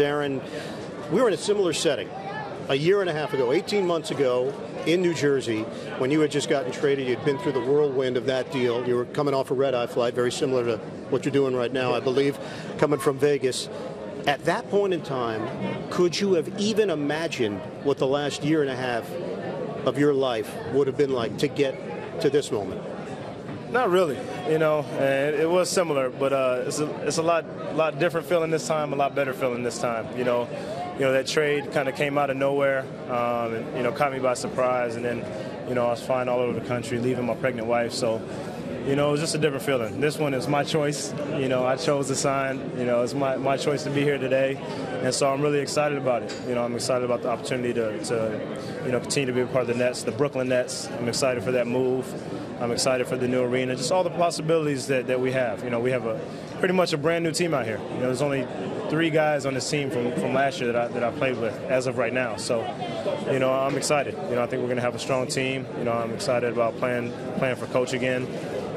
Deron, we were in a similar setting a year and a half ago, 18 months ago, in New Jersey, when you had just gotten traded. You'd been through the whirlwind of that deal. You were coming off a red-eye flight, very similar to what you're doing right now, I believe, coming from Vegas. At that point in time, could you have even imagined what the last year and a half of your life would have been like to get to this moment? Not really, and it was similar, but it's a lot different feeling this time, a lot better feeling this time. That trade kind of came out of nowhere, and caught me by surprise, and then I was flying all over the country, leaving my pregnant wife, so it was just a different feeling. This one is my choice. I chose to sign. It's my choice to be here today, and so I'm really excited about it. I'm excited about the opportunity to continue to be a part of the Nets, the Brooklyn Nets. I'm excited for that move. I'm excited for the new arena, just all the possibilities that we have. We have pretty much a brand new team out here. There's only 3 guys on this team from last year that I played with as of right now. So, I'm excited. I think we're going to have a strong team. I'm excited about playing for Coach again.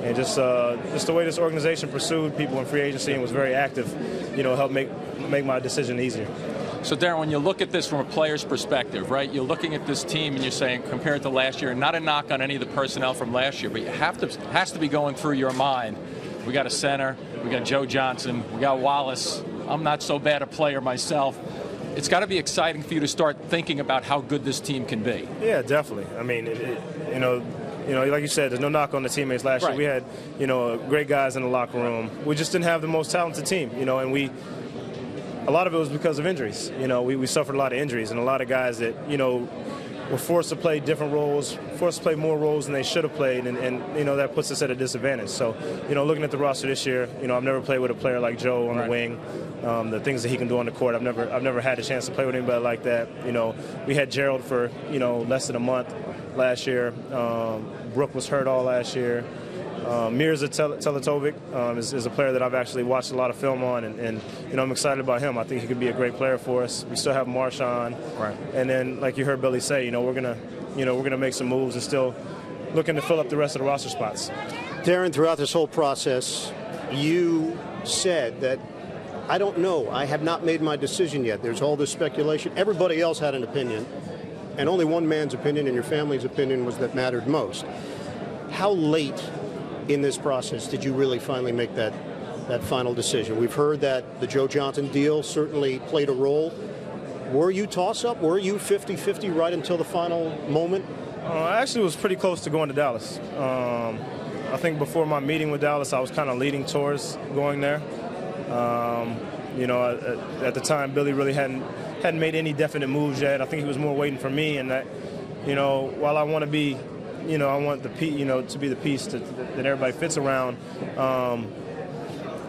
And just the way this organization pursued people in free agency and was very active, helped make my decision easier. So, Deron, when you look at this from a player's perspective, right, you're looking at this team and you're saying, compared to last year, not a knock on any of the personnel from last year, but it has to be going through your mind. We got a center, we got Joe Johnson, we got Wallace. I'm not so bad a player myself. It's got to be exciting for you to start thinking about how good this team can be. Yeah, definitely. I mean, like you said, there's no knock on the teammates last year. We had, great guys in the locker room. We just didn't have the most talented team, and a lot of it was because of injuries. We suffered a lot of injuries, and a lot of guys that, were forced to play different roles, forced to play more roles than they should have played, and that puts us at a disadvantage. So, looking at the roster this year, I've never played with a player like Joe on the wing. The things that he can do on the court, I've never had a chance to play with anybody like that. We had Gerald for less than a month last year. Brooke was hurt all last year. Mirza Teletovic is a player that I've actually watched a lot of film on, and I'm excited about him. I think he could be a great player for us. We still have Marshawn, and then like you heard Billy say, we're gonna make some moves and still looking to fill up the rest of the roster spots. Deron, throughout this whole process, you said that, I don't know, I have not made my decision yet. There's all this speculation. Everybody else had an opinion, and only one man's opinion and your family's opinion was that mattered most. How late in this process did you really finally make that final decision? We've heard that the Joe Johnson deal certainly played a role. Were you toss-up? Were you 50-50 right until the final moment? I actually was pretty close to going to Dallas. I think before my meeting with Dallas, I was kind of leaning towards going there. At the time, Billy really hadn't made any definite moves yet. I think he was more waiting for me, and that, while I want to be, I want to be the piece that everybody fits around. I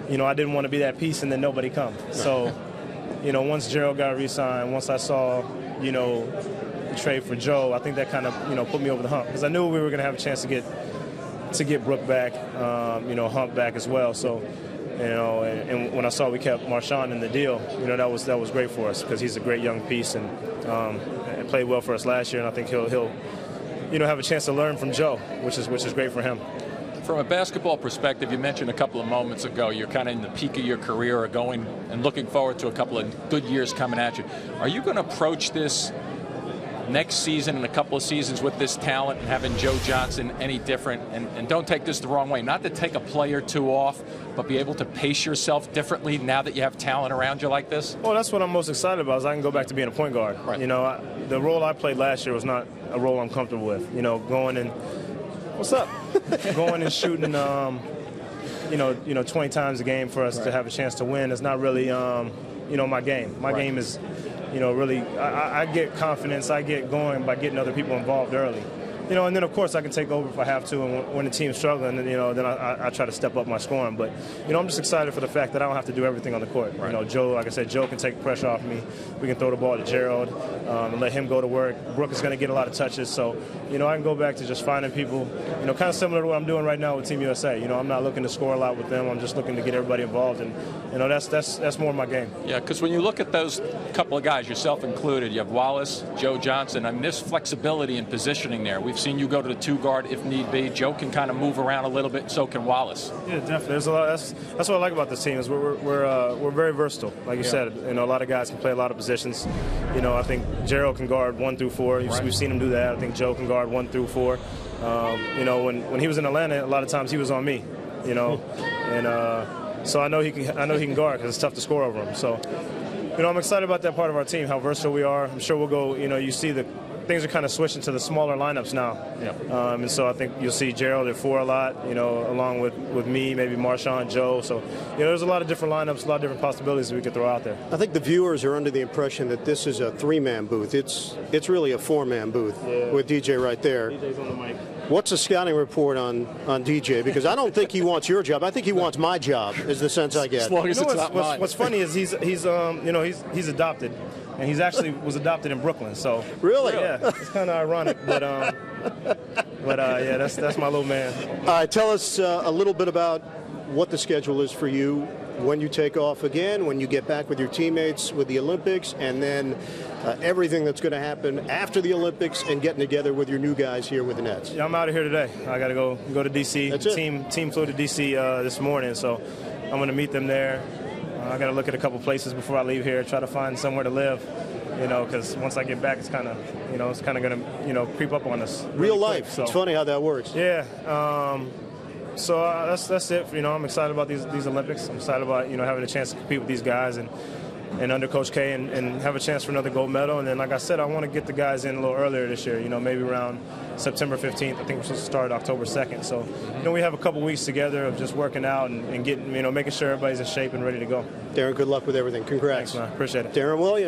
didn't want to be that piece and then nobody come. So, once Gerald got re-signed, once I saw, the trade for Joe, I think that kind of, put me over the hump, because I knew we were going to have a chance to get Brooke back, Hump back as well. So, and when I saw we kept Marshawn in the deal, that was great for us, because he's a great young piece and played well for us last year, and I think he'll have a chance to learn from Joe, which is great for him. From a basketball perspective, you mentioned a couple of moments ago you're kind of in the peak of your career, or going and looking forward to a couple of good years coming at you. Are you going to approach this next season and a couple of seasons with this talent and having Joe Johnson any different? And don't take this the wrong way, not to take a play or two off, but be able to pace yourself differently now that you have talent around you like this? Well, that's what I'm most excited about, is I can go back to being a point guard. Right. The role I played last year was not a role I'm comfortable with. Going and what's up? Going and shooting 20 times a game for us to have a chance to win is not really my game. My game is really, I get confidence, I get going by getting other people involved early. And then, of course, I can take over if I have to, and when the team's struggling, then I try to step up my scoring. But, I'm just excited for the fact that I don't have to do everything on the court. Right. Joe, like I said, Joe can take pressure off me. We can throw the ball to Gerald and let him go to work. Brooke is going to get a lot of touches. So, I can go back to just finding people, kind of similar to what I'm doing right now with Team USA. I'm not looking to score a lot with them. I'm just looking to get everybody involved. And, that's more my game. Yeah, because when you look at those couple of guys, yourself included, you have Wallace, Joe Johnson, there's flexibility in positioning there. We've We've seen you go to the 2 guard if need be. Joe can kind of move around a little bit, so can Wallace. Yeah, definitely. There's a lot. That's what I like about this team is we're very versatile. Like you said, you know, a lot of guys can play a lot of positions. You know, I think Gerald can guard 1 through 4. We've seen him do that. I think Joe can guard 1 through 4. You know, when he was in Atlanta, a lot of times he was on me. You know, and so I know he can guard because it's tough to score over him. So, you know, I'm excited about that part of our team, how versatile we are. I'm sure we'll go. You know, you see the things are kind of switching to the smaller lineups now. Yeah. And so I think you'll see Gerald at 4 a lot, you know, along with me, maybe Marshawn, Joe. So, you know, there's a lot of different lineups, a lot of different possibilities we could throw out there. I think the viewers are under the impression that this is a 3-man booth. It's really a 4-man booth with DJ right there. DJ's on the mic. What's the scouting report on DJ? Because I don't think he wants your job. I think he wants my job, is the sense I get. As long as it's not mine. What's funny is he's adopted. And he's actually was adopted in Brooklyn, so really, yeah, it's kind of ironic, but yeah, that's my little man. All right, tell us a little bit about what the schedule is for you when you take off again, when you get back with your teammates with the Olympics, and then everything that's going to happen after the Olympics and getting together with your new guys here with the Nets. Yeah, I'm out of here today. I got to go to D.C. That's it. Team flew to D.C. This morning, so I'm going to meet them there. I got to look at a couple places before I leave here, try to find somewhere to live, you know, because once I get back, it's kind of going to, you know, creep up on us. Real life. So. It's funny how that works. Yeah. So that's it. You know, I'm excited about these Olympics. I'm excited about, you know, having a chance to compete with these guys and under Coach K and have a chance for another gold medal. And then, like I said, I want to get the guys in a little earlier this year, you know, maybe around September 15th. I think we're supposed to start October 2nd. So, you know, we have a couple weeks together of just working out and getting, you know, making sure everybody's in shape and ready to go. Deron, good luck with everything. Congrats. Thanks, man. Appreciate it. Deron Williams.